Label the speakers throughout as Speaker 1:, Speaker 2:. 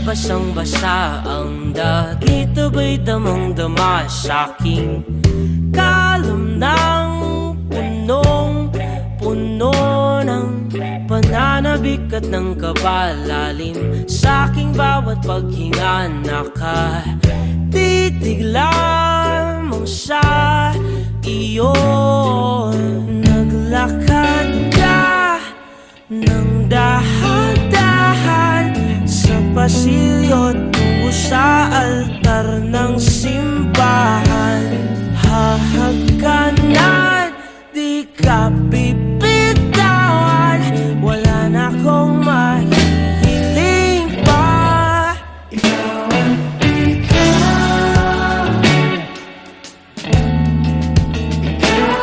Speaker 1: Basang-basa ang dagit, aba'y damang-dama sa'king kalam ng punong-puno ng pananabik at ng kabalalim. Sa'king bawat paghinga nakatitig lamang sa iyo. Naglakad ka ng dahan-dahan sa pasilyo tungo sa altar ng simbahan. Hahagkanan, di ka bibitawan, wala na akong mahihiling pa. Ikaw ang ikaw, ikaw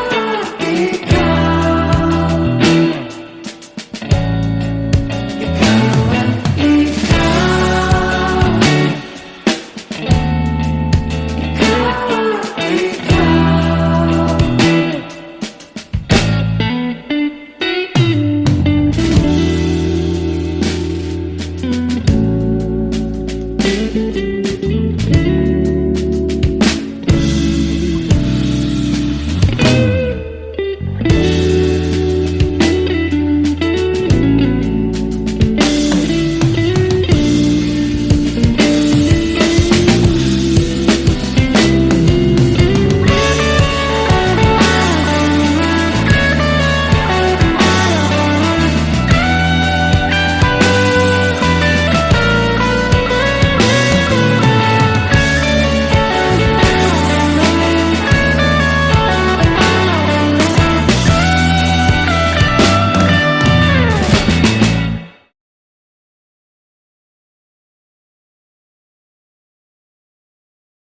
Speaker 1: ang ikaw, ikaw ang ikaw.